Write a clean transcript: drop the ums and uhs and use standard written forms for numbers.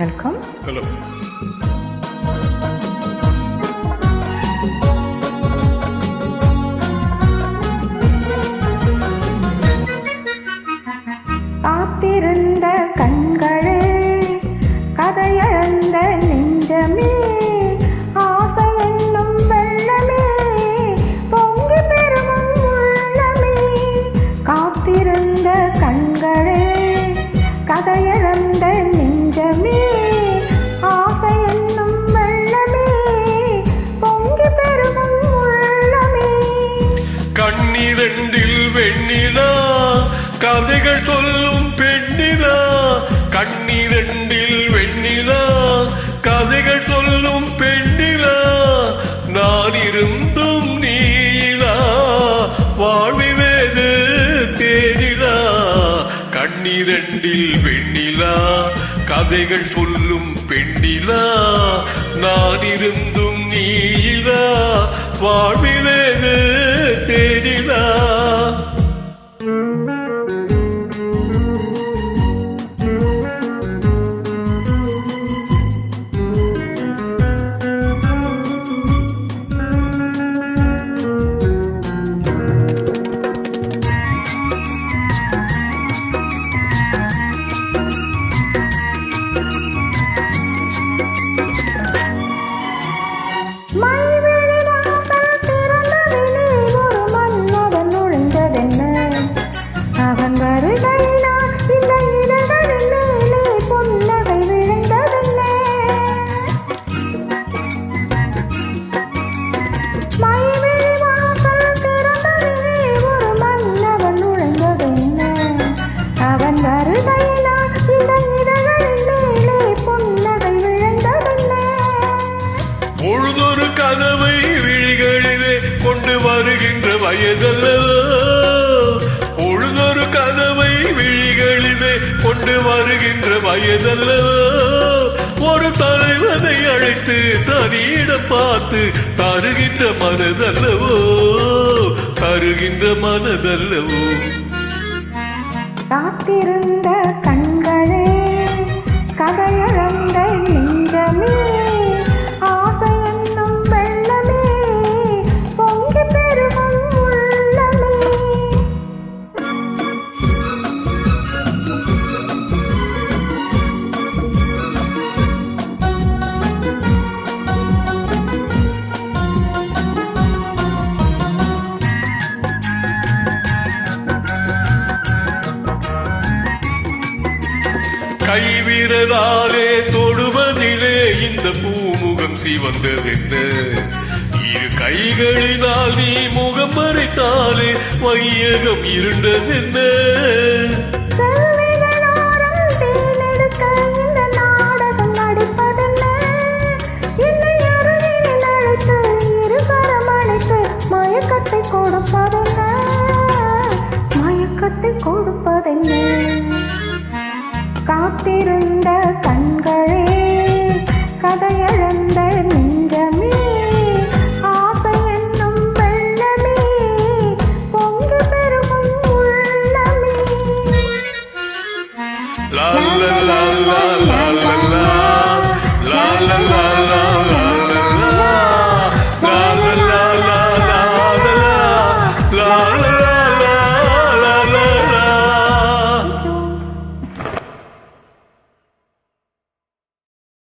Welcome. Hello. காத்திருந்த கண்களே, கதையழந்த நெஞ்சமே, ஆசை என்னும் வெள்ளமே, பொங்கி பெருகும் உள்ளமே. காத்திருந்த கண்களே, கதையழந்த நெஞ்சமே, ஆசை என்னும் வெள்ளமே, பொங்கி பெருகும் உள்ளமே. கண்ணிரண்டில் வெண்ணிலா, கதைகள் சொல்லும் பெண்ணிலா. கண்ணிரண்டில் வெண்ணிலா, கதைகள் சொல்லும் பெண்ணிலா. நான் இருந்தும் நீலா, வாழ்விவேது தேனிலா. கண்ணிரண்டில் வெண்ணிலா, கதைகள் சொல்லும் பெண்ணிலா. நான் இருந்தும் நீலா, வாழ்விலேது தேனிலா. பொழுதொரு கனவை விழிகளிலே கொண்டு வருகின்ற வயதல்லவோ. பொழுதொரு கனவை விழிகளிலே கொண்டு வருகின்ற வயதல்லவோ. ஒரு தலைவனை அழைத்து தனியிடம் பார்த்து தருகின்ற மனதல்லவோ, தருகின்ற மனதல்லவோ. காத்திருந்த கண்களே, கதையழந்த நெஞ்சமே, ஆசை என்னும் வெள்ளமே, பொங்கி பெருகும் உள்ளமே. கைவிரலாலே தொடுவதிலே இந்த பூமுகம் சிவந்ததென்ன. இரு கைகளினால் நீ முகம் மறைத்தாலே வையகம் இருண்டதென்ன. மயக்கத்தை கொடுப்பதென்ன, மயக்கத்தை கொடுப்பதென்ன. காத்திருந்த